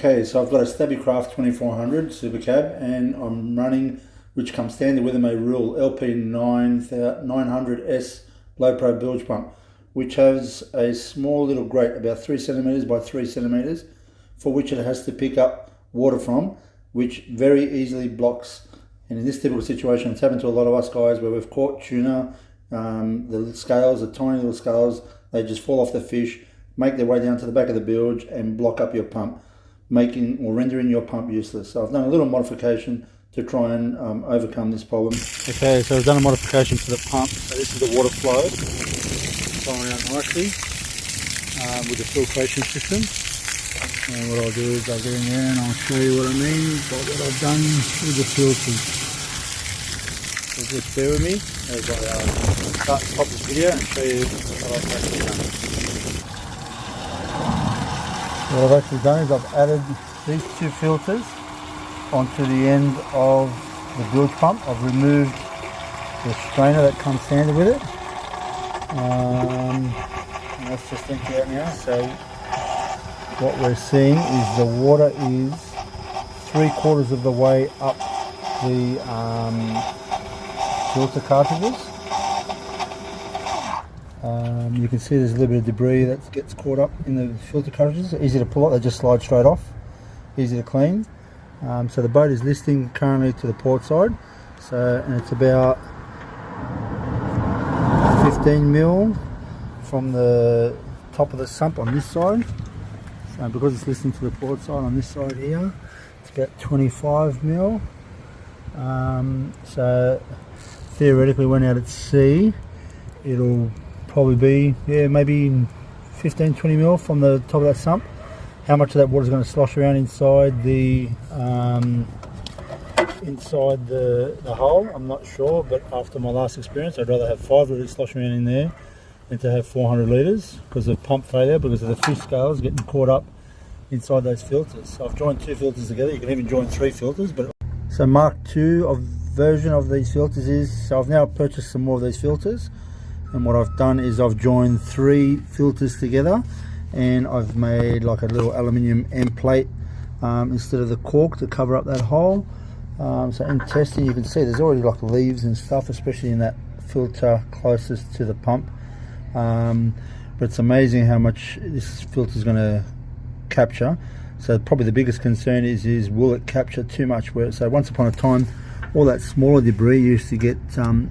Okay, so I've got a Stabbycraft 2400 Super Cab, and I'm running, which comes standard with them, a Rule LP900S Low Pro bilge pump, which has a small little grate, about 3 centimeters by 3 centimeters, for which it has to pick up water from, which very easily blocks. And in this typical situation, it's happened to a lot of us guys where we've caught tuna, the scales, the tiny little scales, they just fall off the fish, make their way down to the back of the bilge and block up your pump, making or rendering your pump useless. So I've done a little modification to try and overcome this problem. Okay, so I've done a modification to the pump. So this is the water flow flowing out nicely with the filtration system. And what I'll do is I'll get in there and I'll show you what I mean by what I've done with the filters. So just bear with me as I start to pop this video and show you what I've actually done. What I've actually done is I've added these two filters onto the end of the bilge pump. I've removed the strainer that comes standard with it. And that's just empty out now. So what we're seeing is the water is 3/4 of the way up the filter cartridges. You can see there's a little bit of debris that gets caught up in the filter cartridges. Easy to pull out, they just slide straight off. Easy to clean. So the boat is listing currently to the port side. And it's about 15 mil from the top of the sump on this side. So because it's listing to the port side on this side here, it's about 25 mil. So theoretically when out at sea, it'll probably be, maybe 15-20 mil from the top of that sump. How much of that water is going to slosh around inside the hull, I'm not sure, but after my last experience, I'd rather have 5 litres sloshing around in there than to have 400 litres because of pump failure, because of the fish scales getting caught up inside those filters. So I've joined 2 filters together. You can even join 3 filters. So Mark II version of these filters is, so I've now purchased some more of these filters. And what I've done is I've joined 3 filters together, and I've made like a little aluminium end plate instead of the cork to cover up that hole. So in testing, you can see there's already like leaves and stuff, especially in that filter closest to the pump. But it's amazing how much this filter is going to capture. So probably the biggest concern is will it capture too much? So once upon a time, all that smaller debris used to get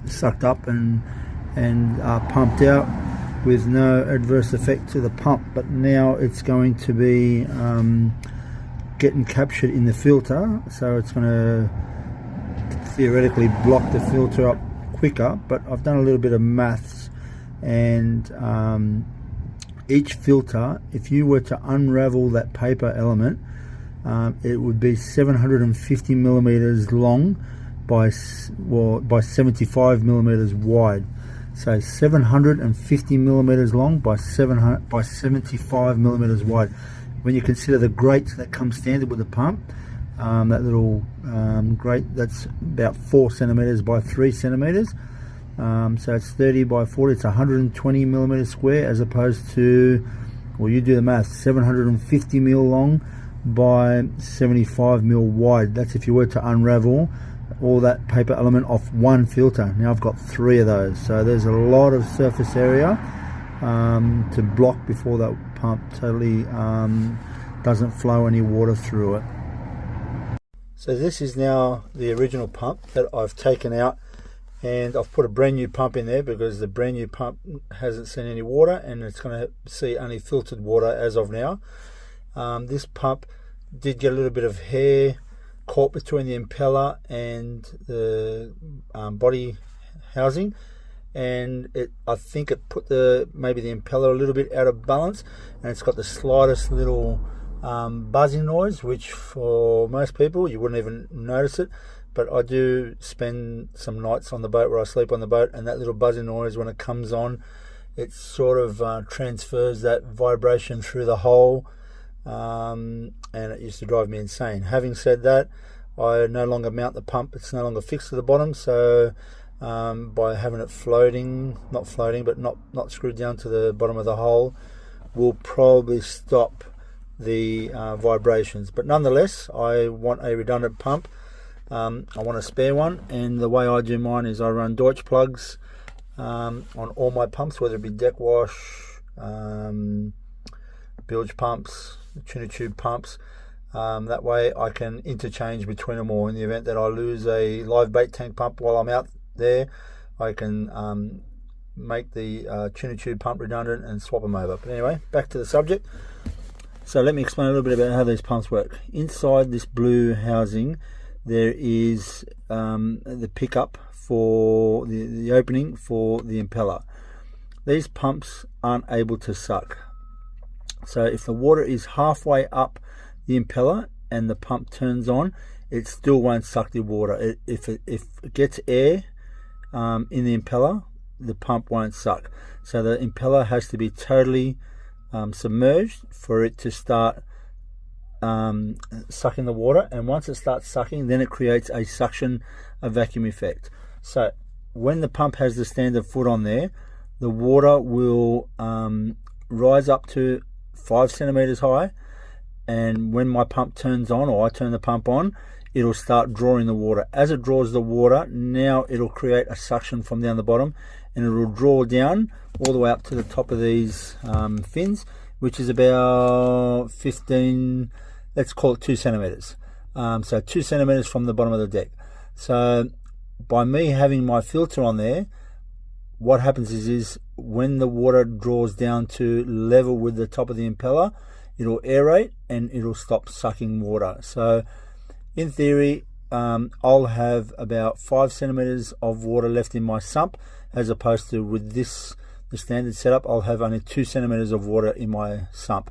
sucked up and pumped out with no adverse effect to the pump, but now it's going to be getting captured in the filter, so it's going to theoretically block the filter up quicker. But I've done a little bit of maths, and each filter, if you were to unravel that paper element, it would be 750 millimeters long by 75 millimeters wide. So 750 millimeters long by 75 millimeters wide. When you consider the grate that comes standard with the pump, that little grate that's about 4 centimeters by 3 centimeters. So it's 30 by 40. It's 120 millimeters square, as opposed to, well, you do the math, 750 mil long by 75 mil wide. That's if you were to unravel all that paper element off one filter. Now I've got 3 of those, so there's a lot of surface area to block before that pump totally doesn't flow any water through it. So this is now the original pump that I've taken out, and I've put a brand new pump in there because the brand new pump hasn't seen any water, and it's going to see only filtered water as of now. This pump did get a little bit of hair caught between the impeller and the body housing, and I think it put maybe the impeller a little bit out of balance, and it's got the slightest little buzzing noise, which for most people you wouldn't even notice it, but I do spend some nights on the boat where I sleep on the boat, and that little buzzing noise, when it comes on, it sort of transfers that vibration through the hole. And it used to drive me insane. Having said that, I no longer mount the pump. It's no longer fixed to the bottom, so by having it not screwed down to the bottom of the hole, will probably stop the vibrations. But nonetheless, I want a redundant pump. I want a spare one, and the way I do mine is I run Deutsch plugs on all my pumps, whether it be deck wash, bilge pumps, tuna tube pumps. That way I can interchange between them all. In the event that I lose a live bait tank pump while I'm out there, I can make the tuna tube pump redundant and swap them over. But anyway, back to the subject. So let me explain a little bit about how these pumps work. Inside this blue housing there is the pickup for the opening for the impeller. These pumps aren't able to suck. So if the water is halfway up the impeller and the pump turns on, it still won't suck the water. If it gets air in the impeller, the pump won't suck. So the impeller has to be totally submerged for it to start sucking the water, and once it starts sucking, then it creates a suction, a vacuum effect. So when the pump has the standard foot on there, the water will rise up to 5 centimeters high, and when my pump turns on, or I turn the pump on, it'll start drawing the water. As it draws the water, now it'll create a suction from down the bottom, and it will draw down all the way up to the top of these fins, which is about 15, let's call it 2 centimeters. So 2 centimeters from the bottom of the deck. So by me having my filter on there, what happens is when the water draws down to level with the top of the impeller, it'll aerate and it'll stop sucking water. So in theory, I'll have about 5 centimeters of water left in my sump, as opposed to with this, the standard setup, I'll have only 2 centimeters of water in my sump.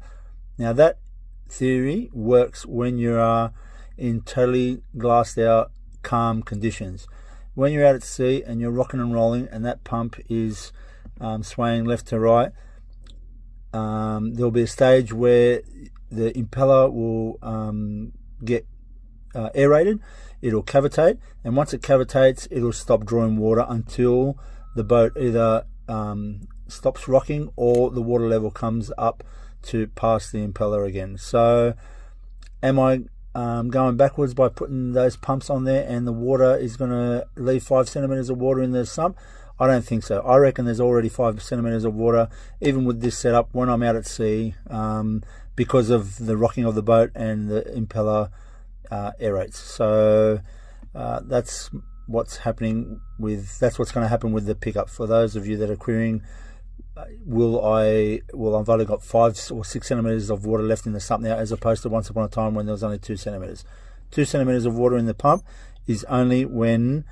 Now that theory works when you are in totally glassed out, calm conditions. When you're out at sea and you're rocking and rolling and that pump is swaying left to right, there'll be a stage where the impeller will get aerated, it'll cavitate, and once it cavitates, it'll stop drawing water until the boat either stops rocking or the water level comes up to pass the impeller again. So am I going backwards by putting those pumps on there and the water is going to leave 5 centimeters of water in the sump? I don't think so. I reckon there's already 5 centimeters of water even with this setup when I'm out at sea, because of the rocking of the boat and the impeller aerates. So that's what's happening with, that's what's going to happen with the pickup. For those of you that are querying, I've only got 5 or 6 centimeters of water left in the sump now, as opposed to once upon a time when there was only 2 centimeters. 2 centimeters of water in the pump is only when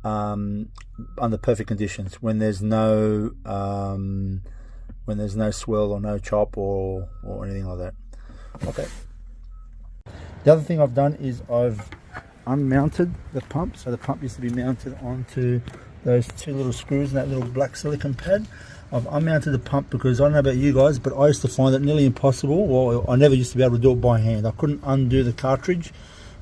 under perfect conditions, when there's no swell or no chop or anything like that. Okay. The other thing I've done is I've unmounted the pump. So the pump used to be mounted onto those 2 little screws and that little black silicone pad. I've unmounted the pump because I don't know about you guys, but I used to find it nearly impossible. Well, I never used to be able to do it by hand. I couldn't undo the cartridge.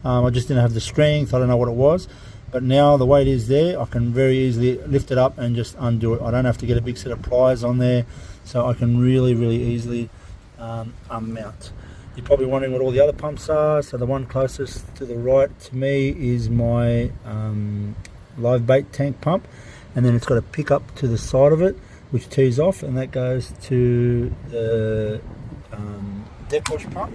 I just didn't have the strength. I don't know what it was. But now the way it is there, I can very easily lift it up and just undo it. I don't have to get a big set of pliers on there, so I can really easily unmount. You're probably wondering what all the other pumps are. So the one closest to the right to me is my live bait tank pump, and then it's got a pickup to the side of it which tees off, and that goes to the deck wash pump.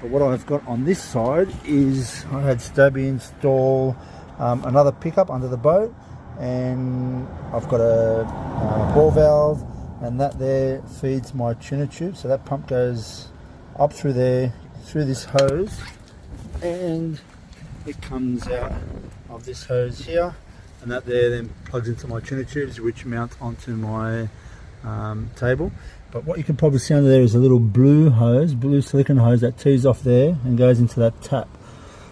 But what I've got on this side is I had Stubby install another pickup under the boat, and I've got a ball valve, and that there feeds my tuna tube. So that pump goes up through there, through this hose, and it comes out of this hose here, and that there then plugs into my tuna tubes, which mount onto my table. But what you can probably see under there is a little blue blue silicone hose that tees off there and goes into that tap.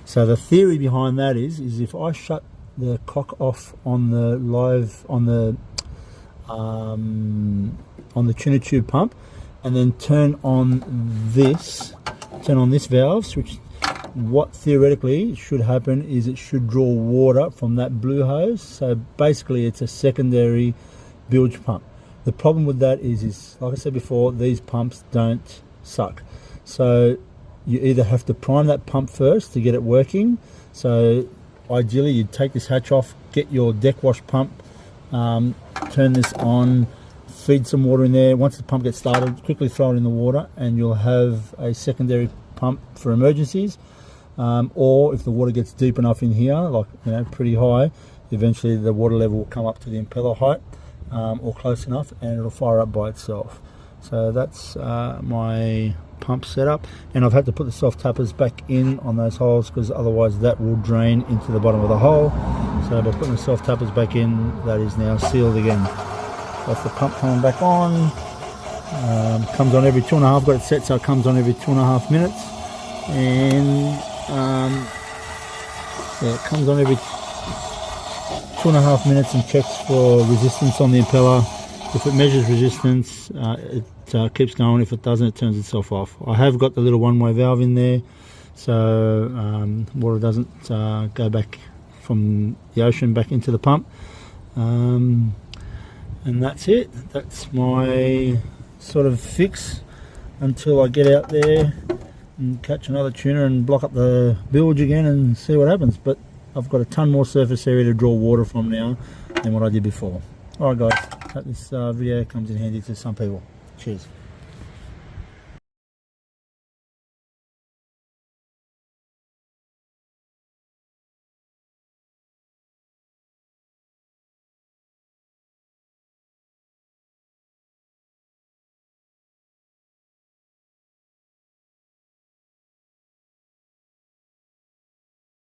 So the theory behind that is if I shut the cock off on the tuna tube pump, and then turn on this valve switch, what theoretically should happen is it should draw water from that blue hose. So basically it's a secondary bilge pump. The problem with that is like I said before, these pumps don't suck. So you either have to prime that pump first to get it working. So ideally you'd take this hatch off, get your deck wash pump, turn this on, feed some water in there. Once the pump gets started, quickly throw it in the water and you'll have a secondary pump for emergencies. Or if the water gets deep enough in here, like, you know, pretty high, eventually the water level will come up to the impeller height, or close enough, and it'll fire up by itself. So that's my pump setup, and I've had to put the soft tappers back in on those holes because otherwise that will drain into the bottom of the hole. So by putting the soft tappers back in, that is now sealed again. That's the pump coming back on. Comes on every 2.5. Got it set so it comes on every 2.5 minutes, and yeah, it comes on every 2.5 minutes and checks for resistance on the impeller. If it measures resistance, it keeps going. If it doesn't, it turns itself off. I have got the little one-way valve in there, so water doesn't go back from the ocean back into the pump. And that's it. That's my sort of fix until I get out there and catch another tuna and block up the bilge again and see what happens. But I've got a ton more surface area to draw water from now than what I did before. Alright guys, hope this video comes in handy to some people. Cheers.